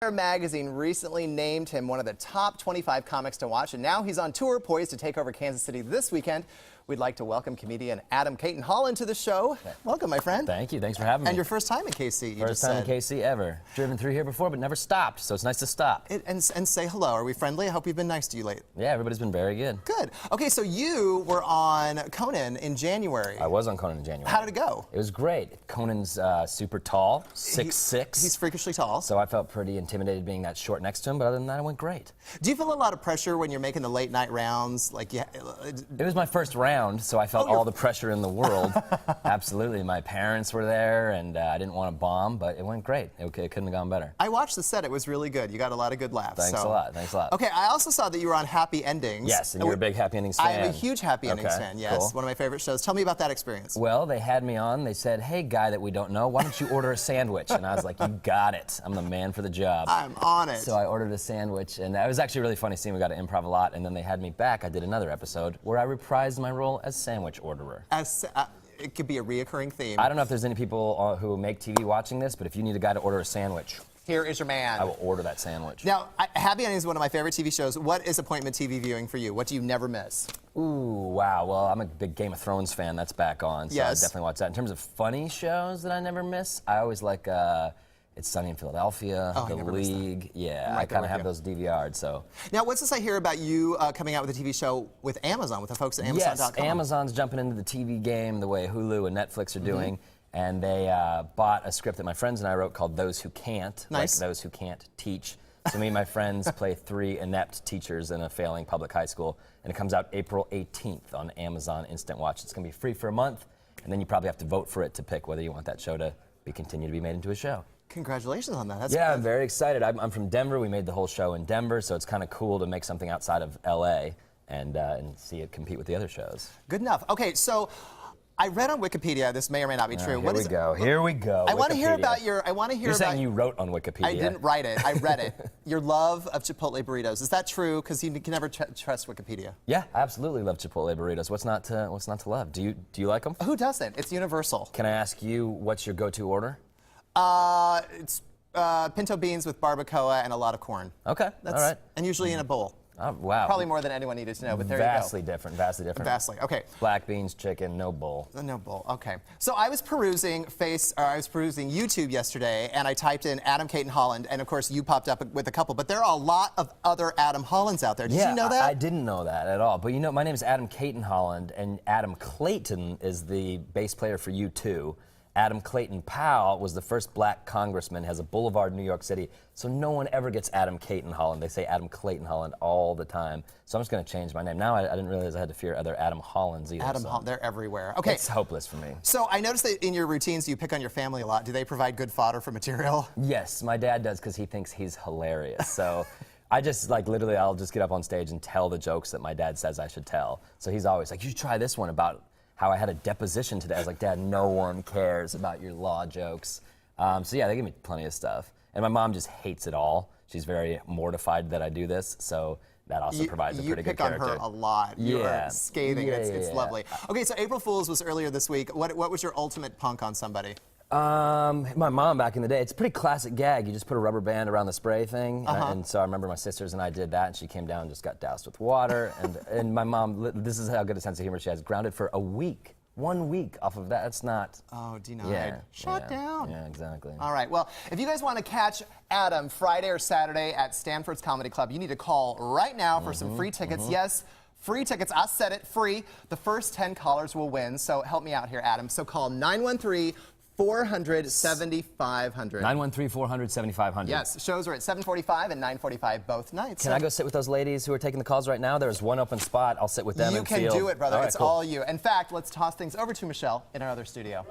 Esquire Magazine recently named him one of the top 25 comics to watch, and now he's on tour, poised to take over Kansas City this weekend. We'd like to welcome comedian Adam Holland to the show. Welcome, my friend. Thank you. Thanks for having me. And your first time in KC, First time in KC ever. Driven through here before, but never stopped, so it's nice to stop. And say hello. Are we friendly? I hope you've been nice to you lately. Yeah, everybody's been very good. Good. Okay, so you were on Conan in January. I was on Conan in January. How did it go? It was great. Conan's super tall, 6'6". He's freakishly tall. So I felt pretty intimidated being that short next to him, but other than that, it went great. Do you feel a lot of pressure when you're making the late night rounds? Like, It was my first round, so I felt all the pressure in the world. Absolutely. My parents were there, and I didn't want to bomb, but it went great. It couldn't have gone better. I watched the set. It was really good. You got a lot of good laughs. Thanks a lot. Thanks a lot. Okay, I also saw that you were on Happy Endings. Yes, and you're a big Happy Endings fan. I'm a huge Happy Endings fan, yes. Cool. One of my favorite shows. Tell me about that experience. Well, they had me on. They said, hey, guy that we don't know, why don't you order a sandwich? And I was like, you got it. I'm the man for the job. I'm on it. So I ordered a sandwich, and it was actually a really funny scene. We got to improv a lot, and then they had me back. I did another episode where I reprised my role as sandwich orderer. It could be a reoccurring theme. I don't know if there's any people who make TV watching this, but if you need a guy to order a sandwich, here is your man. I will order that sandwich. Now, Happy Endings is one of my favorite TV shows. What is appointment TV viewing for you? What do you never miss? Ooh, wow. Well, I'm a big Game of Thrones fan. That's back on, so yes. I definitely watch that. In terms of funny shows that I never miss, I always like It's Sunny in Philadelphia, The League. Yeah, I kind of have those DVR'd, so. Now, what's this I hear about you coming out with a TV show with Amazon, with the folks at Amazon.com? Yes, Amazon's jumping into the TV game the way Hulu and Netflix are doing. And they bought a script that my friends and I wrote called Those Who Can't, like those who can't teach. So me and my friends play 3 inept teachers in a failing public high school, and it comes out April 18th on Amazon Instant Watch. It's going to be free for a month, and then you probably have to vote for it to pick whether you want that show to continue to be made into a show. Congratulations on that. Yeah, I'm very excited. I'm from Denver. We made the whole show in Denver, so it's kind of cool to make something outside of LA and see it compete with the other shows. Good enough. Okay, so I read on Wikipedia. This may or may not be true. Here we go. I want to hear about your. You're saying you wrote on Wikipedia. I didn't write it. I read it. Your love of Chipotle burritos. Is that true? Because you can never trust Wikipedia. Yeah, I absolutely love Chipotle burritos. What's not to love? Do you like them? Who doesn't? It's universal. Can I ask you what's your go-to order? It's pinto beans with barbacoa and a lot of corn. Okay. All right. And usually in a bowl. Oh, wow. Probably more than anyone needed to know, but there you go. Vastly different. Vastly, okay. Black beans, chicken, no bowl. No bowl, okay. So I was perusing YouTube yesterday, and I typed in Adam Holland, and of course you popped up with a couple, but there are a lot of other Adam Hollands out there. Did you know that? I didn't know that at all. But you know, my name is Adam Holland, and Adam Clayton is the bass player for U2. Adam Clayton Powell was the first black congressman, has a boulevard in New York City, so no one ever gets Adam Holland. They say Adam Clayton Holland all the time. So I'm just going to change my name. Now I didn't realize I had to fear other Adam Hollands either. Holland, they're everywhere. Okay. It's hopeless for me. So I noticed that in your routines you pick on your family a lot. Do they provide good fodder for material? Yes, my dad does because he thinks he's hilarious. So I just, literally, I'll just get up on stage and tell the jokes that my dad says I should tell. So he's always like, you should try this one about how I had a deposition today. I was like, Dad, no one cares about your law jokes. So yeah, they give me plenty of stuff. And my mom just hates it all. She's very mortified that I do this, so that also provides a pretty good character. You pick on her a lot. You are scathing. It's lovely. Yeah. Okay, so April Fool's was earlier this week. What was your ultimate punk on somebody? My mom back in the day. It's a pretty classic gag. You just put a rubber band around the spray thing, and so I remember my sisters and I did that, and she came down and just got doused with water, and my mom, this is how good a sense of humor she has, grounded for a week. 1 week off of that. That's not. Oh, denied. Yeah, Shut down. Yeah, exactly. All right. Well, if you guys want to catch Adam Friday or Saturday at Stanford's Comedy Club, you need to call right now for some free tickets. Yes, free tickets. I said it, free. The first 10 callers will win. So help me out here, Adam. So call 913-400-7500. 913-400-7500. Yes, shows are at 7:45 and 9:45 both nights. Can I go sit with those ladies who are taking the calls right now? There's one open spot. I'll sit with them You and can feel. do it, brother. All right, it's cool. all you. In fact, let's toss things over to Michelle in our other studio.